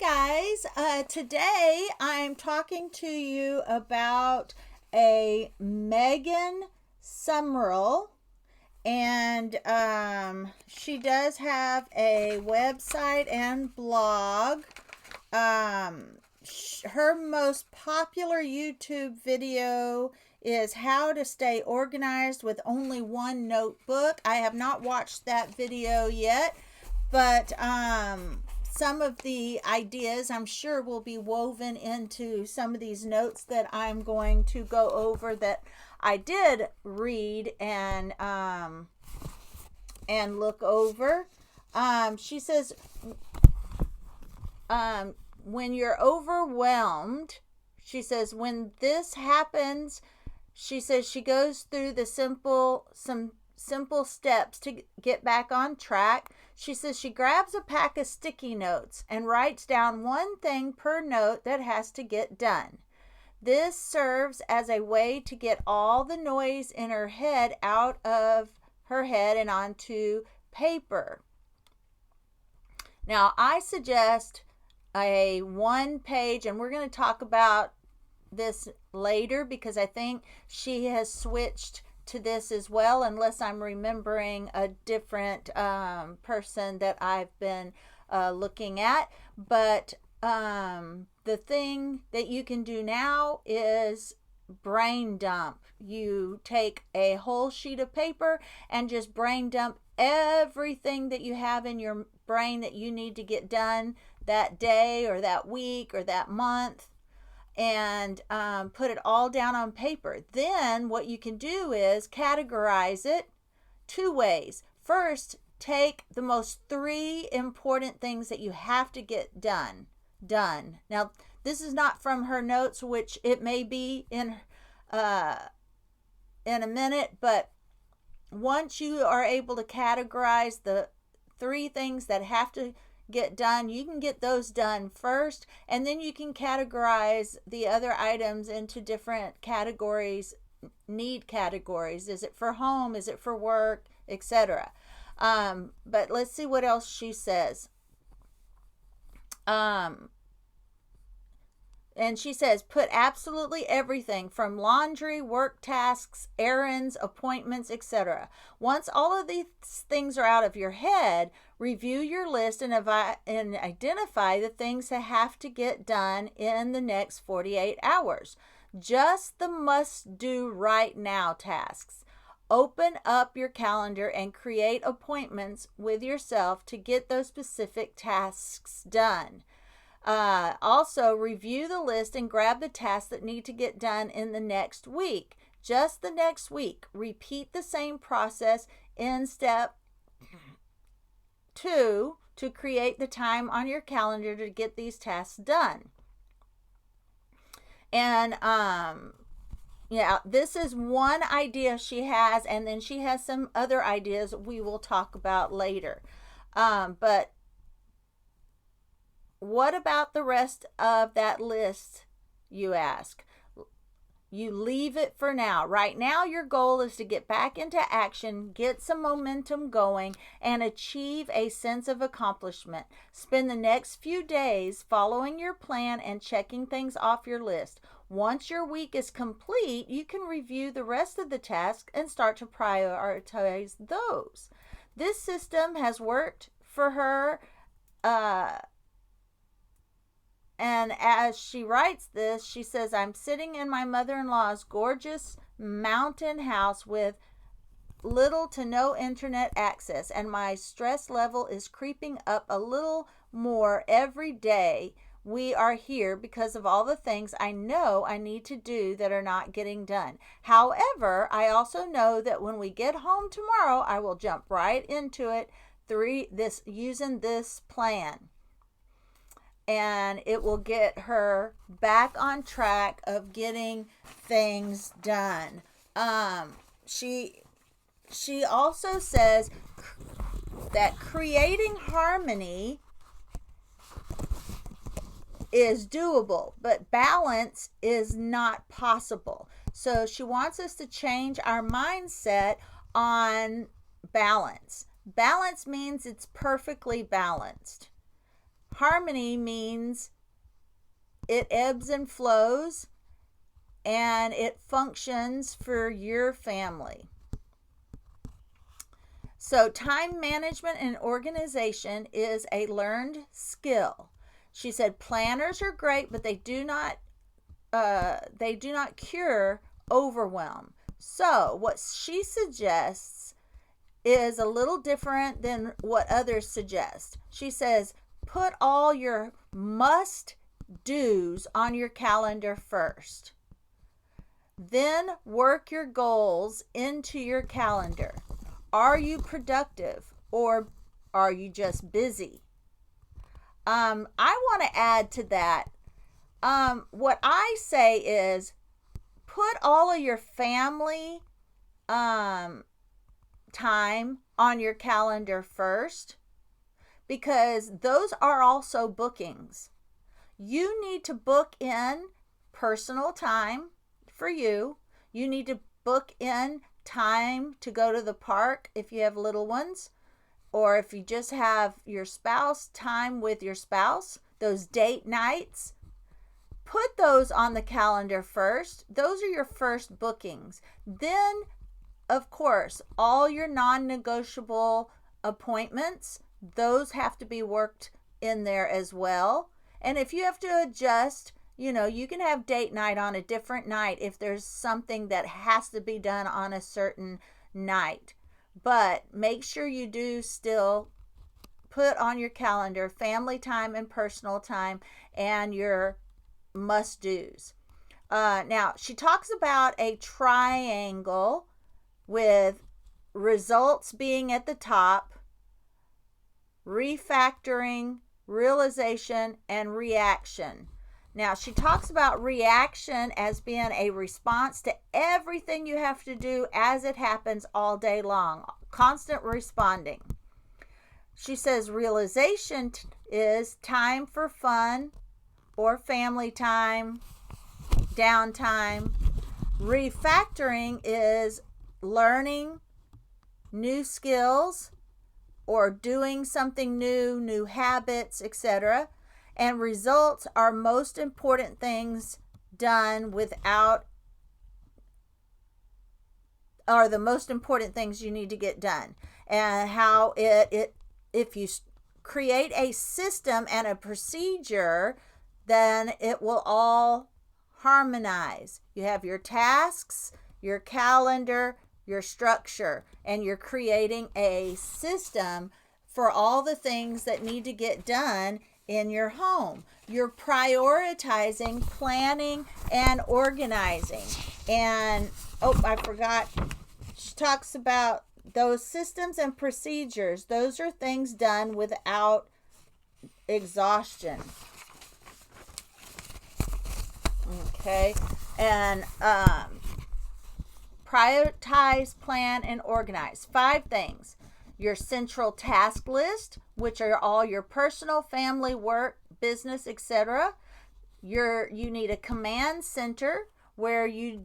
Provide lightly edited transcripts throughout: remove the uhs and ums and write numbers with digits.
guys, today I'm talking to you about a Megan Sumrell, and she does have a website and blog. Her most popular YouTube video is how to stay organized with only one notebook. I have not watched that video yet, but some of the ideas I'm sure will be woven into some of these notes that I'm going to go over that I did read and look over. She says, when you're overwhelmed, she says, when this happens, she says she goes through some simple steps to get back on track. She says she grabs a pack of sticky notes and writes down one thing per note that has to get done. This serves as a way to get all the noise in her head out of her head and onto paper. Now, I suggest a 1-page, and we're going to talk about this later because I think she has switched to this as well, unless I'm remembering a different person that I've been looking at. But the thing that you can do now is brain dump. You take a whole sheet of paper and just brain dump everything that you have in your brain that you need to get done that day or that week or that month, and put it all down on paper. Then what you can do is categorize it 2 ways. First, take the most 3 important things that you have to get done. Now, this is not from her notes, which it may be in a minute, but once you are able to categorize the 3 things that have to get done, you can get those done first, and then you can categorize the other items into different categories, need categories. Is it for home? Is it for work? Etc. But let's see what else she says. And she says, put absolutely everything from laundry, work tasks, errands, appointments, etc. Once all of these things are out of your head, review your list and identify the things that have to get done in the next 48 hours. Just the must-do right now tasks. Open up your calendar and create appointments with yourself to get those specific tasks done. Also, review the list and grab the tasks that need to get done in the next week. Just the next week. Repeat the same process in step 2 to create the time on your calendar to get these tasks done. And this is one idea she has, and then she has some other ideas we will talk about later. But what about the rest of that list, you ask? You leave it for now. Right now, your goal is to get back into action, get some momentum going, and achieve a sense of accomplishment. Spend the next few days following your plan and checking things off your list. Once your week is complete, you can review the rest of the tasks and start to prioritize those. This system has worked for her. And as she writes this, she says, I'm sitting in my mother-in-law's gorgeous mountain house with little to no internet access, and my stress level is creeping up a little more every day we are here because of all the things I know I need to do that are not getting done. However, I also know that when we get home tomorrow, I will jump right into it using this plan. And it will get her back on track of getting things done. She also says that creating harmony is doable, but balance is not possible. So she wants us to change our mindset on balance. Balance means it's perfectly balanced. Harmony means it ebbs and flows and it functions for your family. So time management and organization is a learned skill. She said planners are great, but they do not cure overwhelm. So what she suggests is a little different than what others suggest. She says put all your must-dos on your calendar first. Then work your goals into your calendar. Are you productive or are you just busy? I want to add to that. What I say is put all of your family time on your calendar first, because those are also bookings. You need to book in personal time for you. You need to book in time to go to the park if you have little ones, or if you just have your spouse, time with your spouse, those date nights. Put those on the calendar first. Those are your first bookings. Then, of course, all your non-negotiable appointments, those have to be worked in there as well. And if you have to adjust, you can have date night on a different night if there's something that has to be done on a certain night. But make sure you do still put on your calendar family time and personal time and your must-dos. Now, she talks about a triangle with results being at the top, refactoring, realization, and reaction. Now, she talks about reaction as being a response to everything you have to do as it happens all day long, constant responding. She says realization is time for fun or family time, downtime. Refactoring is learning new skills or doing something new habits, etc. And results are most important things done without, are the most important things you need to get done. And how if you create a system and a procedure, then it will all harmonize. You have your tasks, your calendar, your structure, and you're creating a system for all the things that need to get done in your home. You're prioritizing, planning, and organizing. And I forgot, she talks about those systems and procedures. Those are things done without exhaustion. Okay, and prioritize, plan, and organize. 5 things. Your central task list, which are all your personal, family, work, business, etc. You need a command center where you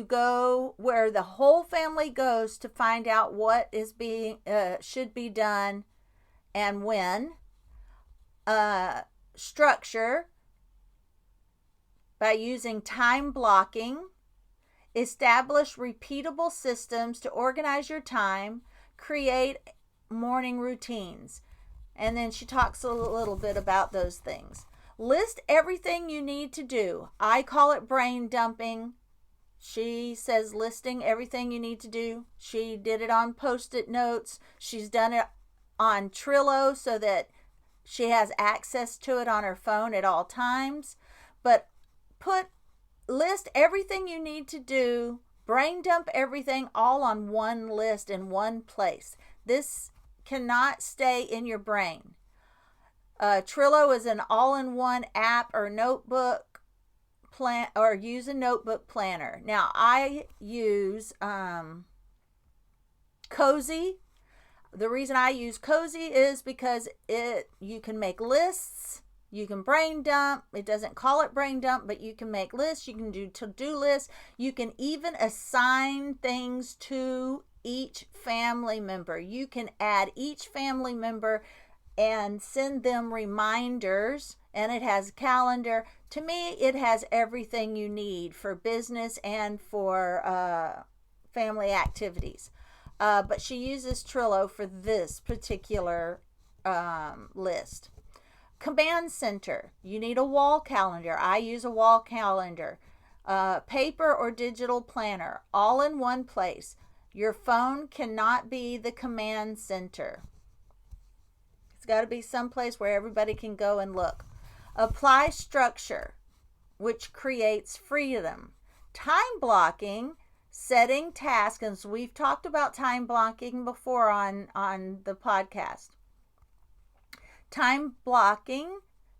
go where the whole family goes to find out what is should be done and when. Structure by using time blocking. Establish repeatable systems to organize your time. Create morning routines. And then she talks a little bit about those things. List everything you need to do. I call it brain dumping. She says listing everything you need to do. She did it on Post-it notes. She's done it on Trello so that she has access to it on her phone at all times. But list everything you need to do. Brain dump everything all on one list in one place. This cannot stay in your brain. Trello is an all-in-one app or notebook or use a notebook planner. Now I use Cozy. The reason I use Cozy is because you can make lists. You can brain dump. It doesn't call it brain dump, but you can make lists. You can do to-do lists. You can even assign things to each family member. You can add each family member and send them reminders. And it has a calendar. To me, it has everything you need for business and for family activities. But she uses Trello for this particular list. Command center. You need a wall calendar. I use a wall calendar. Paper or digital planner, all in one place. Your phone cannot be the command center. It's got to be someplace where everybody can go and look. Apply structure, which creates freedom. Time blocking, setting tasks, and we've talked about time blocking before on the podcast. Time blocking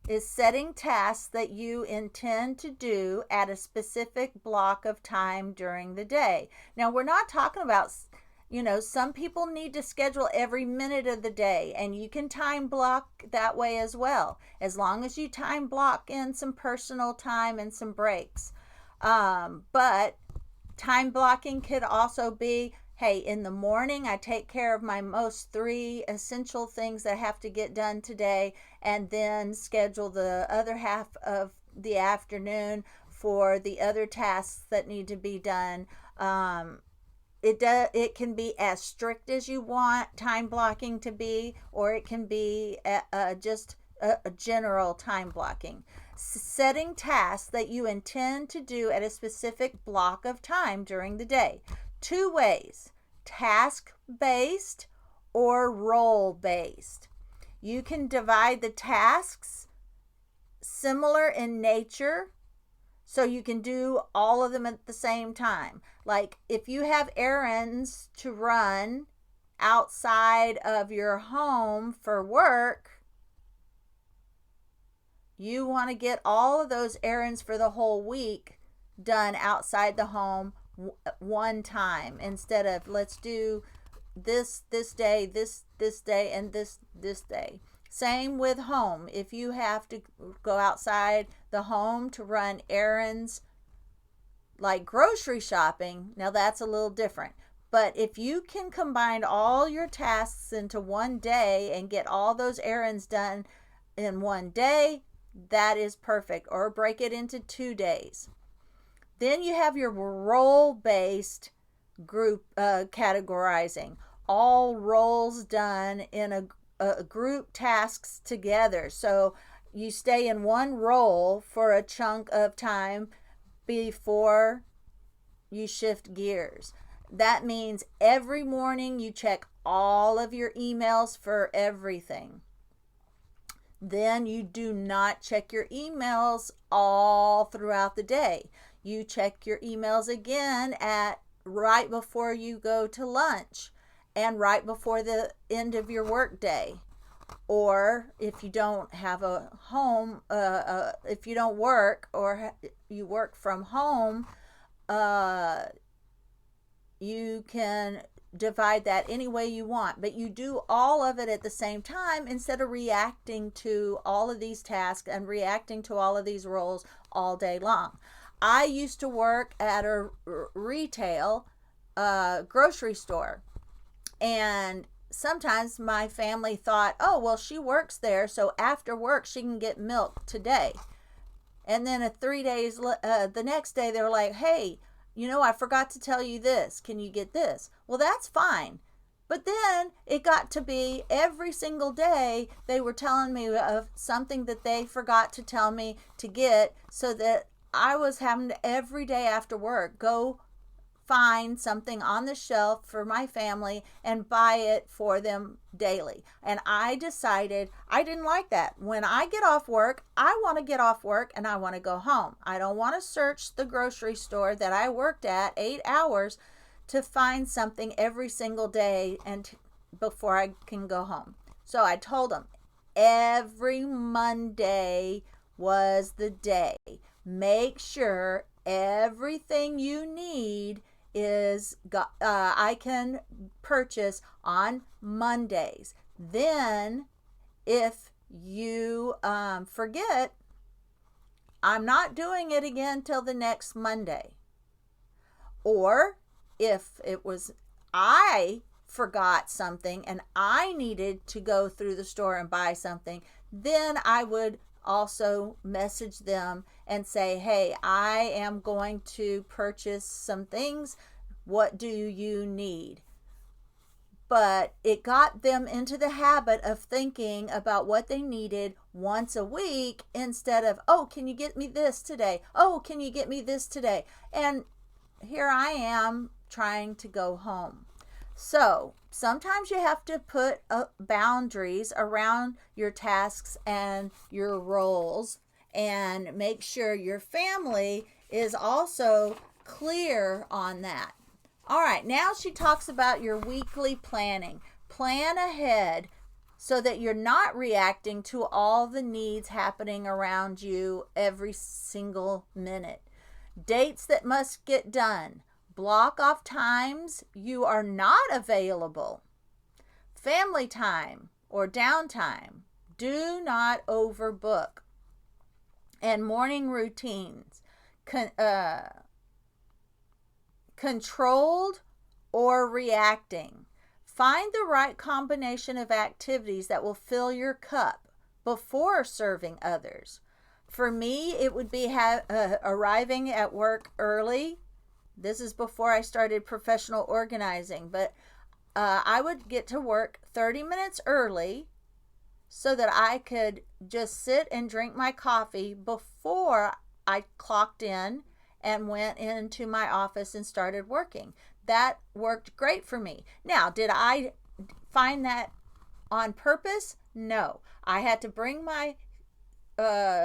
is setting tasks that you intend to do at a specific block of time during the day. Now, we're not talking about, some people need to schedule every minute of the day, and you can time block that way as well, as long as you time block in some personal time and some breaks. But time blocking could also be, hey, in the morning, I take care of my most 3 essential things that have to get done today, and then schedule the other half of the afternoon for the other tasks that need to be done. It can be as strict as you want time blocking to be, or it can be just a general time blocking. Setting tasks that you intend to do at a specific block of time during the day. 2 ways: task-based or role-based. You can divide the tasks similar in nature, so you can do all of them at the same time. Like if you have errands to run outside of your home for work, you want to get all of those errands for the whole week done outside the home one time, instead of let's do this day, this day, and this day. Same with home. If you have to go outside the home to run errands like grocery shopping, now that's a little different. But if you can combine all your tasks into one day and get all those errands done in one day, that is perfect. Or break it into 2 days. Then you have your role-based group categorizing. All roles done in a group tasks together. So you stay in one role for a chunk of time before you shift gears. That means every morning you check all of your emails for everything. Then you do not check your emails all throughout the day. You check your emails again at right before you go to lunch and right before the end of your work day. Or if you don't have a home, if you don't work or you work from home, you can divide that any way you want, but you do all of it at the same time instead of reacting to all of these tasks and reacting to all of these roles all day long. I used to work at a retail grocery store, and sometimes my family thought, oh, well, she works there, so after work she can get milk today. And then 3 days, the next day, they were like, hey, I forgot to tell you this. Can you get this? Well, that's fine. But then it got to be every single day they were telling me of something that they forgot to tell me to get, so that I was having to every day after work go find something on the shelf for my family and buy it for them daily. And I decided I didn't like that. When I get off work, I want to get off work and I want to go home. I don't want to search the grocery store that I worked at 8 hours to find something every single day and before I can go home. So I told them every Monday was the day. Make sure everything you need is I can purchase on Mondays. Then if you forget, I'm not doing it again till the next Monday. Or if it was I forgot something and I needed to go through the store and buy something, then I would also message them and say, hey, I am going to purchase some things. What do you need? But it got them into the habit of thinking about what they needed once a week instead of, oh, can you get me this today? Oh, can you get me this today? And here I am trying to go home. So sometimes you have to put boundaries around your tasks and your roles and make sure your family is also clear on that. All right, now she talks about your weekly planning. Plan ahead so that you're not reacting to all the needs happening around you every single minute. Dates that must get done. Block off times you are not available. Family time or downtime. Do not overbook. And morning routines. Controlled or reacting. Find the right combination of activities that will fill your cup before serving others. For me, it would be arriving at work early. This is before I started professional organizing, but I would get to work 30 minutes early so that I could just sit and drink my coffee before I clocked in and went into my office and started working. That worked great for me. Now, did I find that on purpose? No. I had to bring my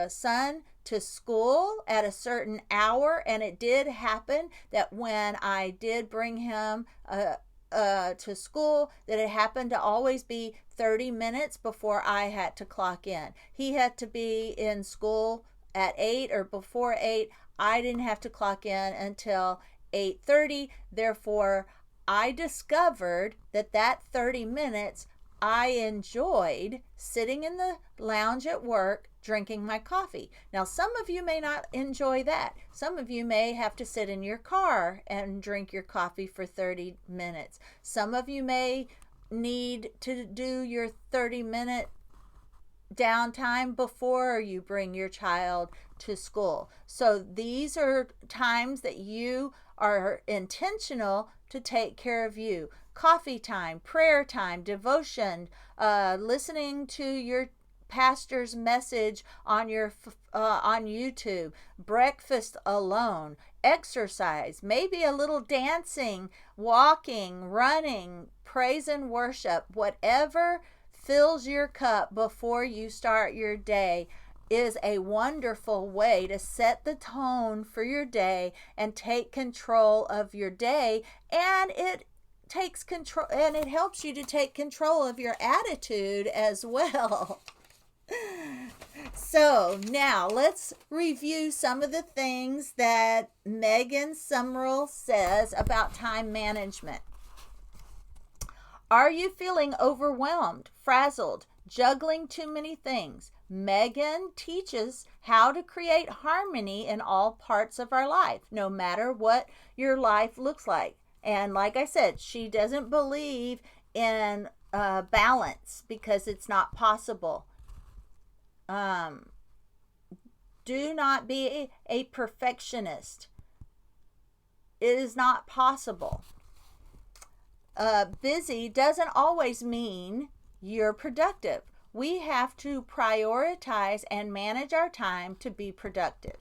son to school at a certain hour, and it did happen that when I did bring him to school, that it happened to always be 30 minutes before I had to clock in. He had to be in school at 8 or before 8. I didn't have to clock in until 8:30. Therefore, I discovered that 30 minutes I enjoyed sitting in the lounge at work drinking my coffee. Now, some of you may not enjoy that. Some of you may have to sit in your car and drink your coffee for 30 minutes. Some of you may need to do your 30-minute downtime before you bring your child to school. So these are times that you are intentional to take care of you. Coffee time, prayer time, devotion, listening to your pastor's message on YouTube, breakfast alone, exercise, maybe a little dancing, walking, running, praise and worship, whatever fills your cup before you start your day is a wonderful way to set the tone for your day and take control of your day, and it takes control and it helps you to take control of your attitude as well. So now let's review some of the things that Megan Sumrell says about time management. Are you feeling overwhelmed, frazzled, juggling too many things? Megan teaches how to create harmony in all parts of our life, no matter what your life looks like. And like I said, she doesn't believe in balance because it's not possible. Do not be a perfectionist. It is not possible. Busy doesn't always mean you're productive. We have to prioritize and manage our time to be productive.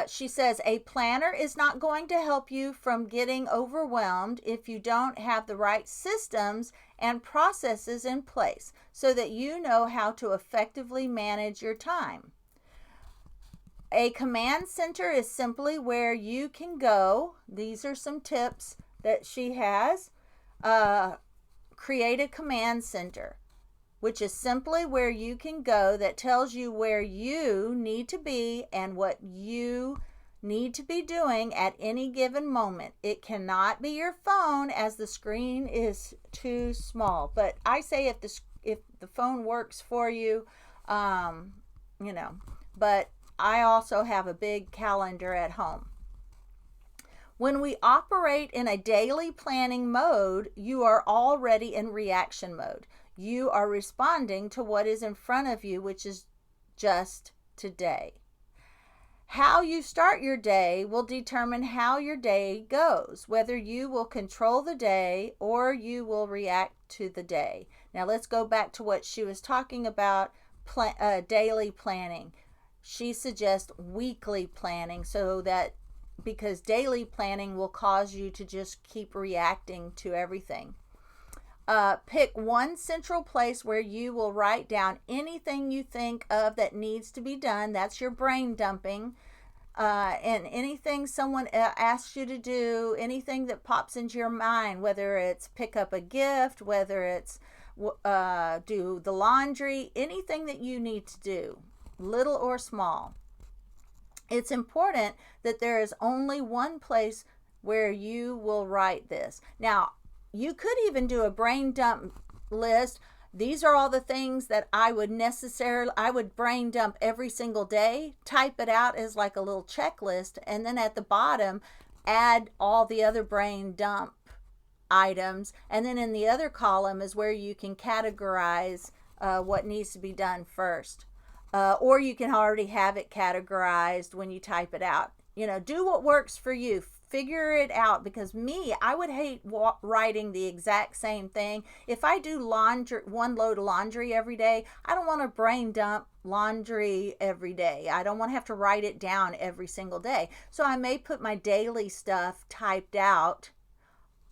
She says a planner is not going to help you from getting overwhelmed if you don't have the right systems and processes in place so that you know how to effectively manage your time. A command center is simply where you can go. These are some tips that she has. Create a command center, which is simply where you can go that tells you where you need to be and what you need to be doing at any given moment. It cannot be your phone as the screen is too small. But I say if the phone works for you, but I also have a big calendar at home. When we operate in a daily planning mode, you are already in reaction mode. You are responding to what is in front of you, which is just today. How you start your day will determine how your day goes, whether you will control the day or you will react to the day. Now let's go back to what she was talking about, daily planning. She suggests weekly planning, so that because daily planning will cause you to just keep reacting to everything. Pick one central place where you will write down anything you think of that needs to be done. That's your brain dumping. And anything someone asks you to do, anything that pops into your mind, whether it's pick up a gift, whether it's do the laundry, anything that you need to do, little or small. It's important that there is only one place where you will write this. Now, you could even do a brain dump list. These are all the things that I would brain dump every single day, type it out as like a little checklist, and then at the bottom, add all the other brain dump items. And then in the other column is where you can categorize what needs to be done first. Or you can already have it categorized when you type it out. Do what works for you. Figure it out, because I would hate writing the exact same thing. If I do one load of laundry every day, I don't want to brain dump laundry every day. I don't want to have to write it down every single day. So I may put my daily stuff typed out,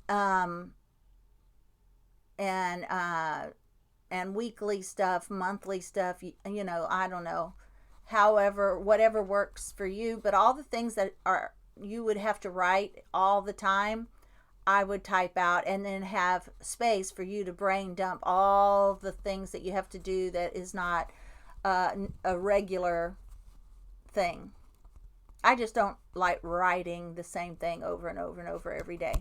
and weekly stuff, monthly stuff, I don't know, however, whatever works for you. But all the things that you would have to write all the time, I would type out, and then have space for you to brain dump all the things that you have to do that is not a regular thing. I just don't like writing the same thing over and over and over every day.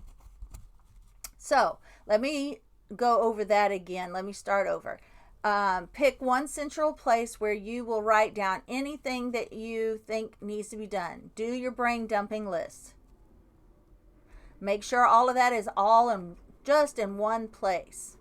So let me go over that again. Let me start over. Pick one central place where you will write down anything that you think needs to be done. Do your brain dumping list. Make sure all of that is just in one place.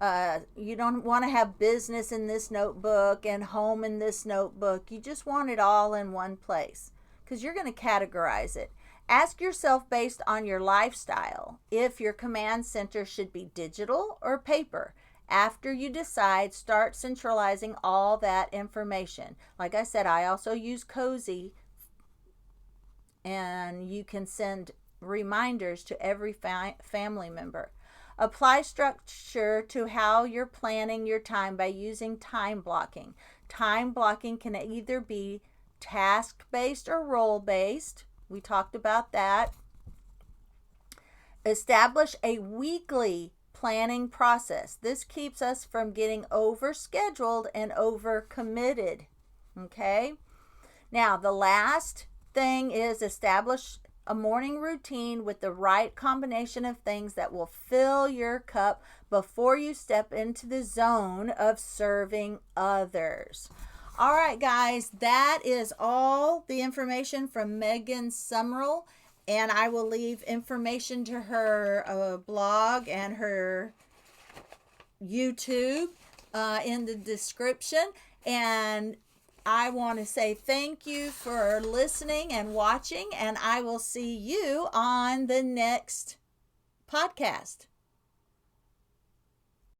You don't want to have business in this notebook and home in this notebook. You just want it all in one place, because you're going to categorize it. Ask yourself, based on your lifestyle, if your command center should be digital or paper. After you decide, start centralizing all that information. Like I said, I also use Cozy, and you can send reminders to every family member. Apply structure to how you're planning your time by using time blocking. Time blocking can either be task-based or role-based. We talked about that. Establish a weekly planning process. This keeps us from getting overscheduled and overcommitted. Okay? Now, the last thing is establish a morning routine with the right combination of things that will fill your cup before you step into the zone of serving others. All right, guys, that is all the information from Megan Sumrell. And I will leave information to her blog and her YouTube in the description. And I want to say thank you for listening and watching. And I will see you on the next podcast.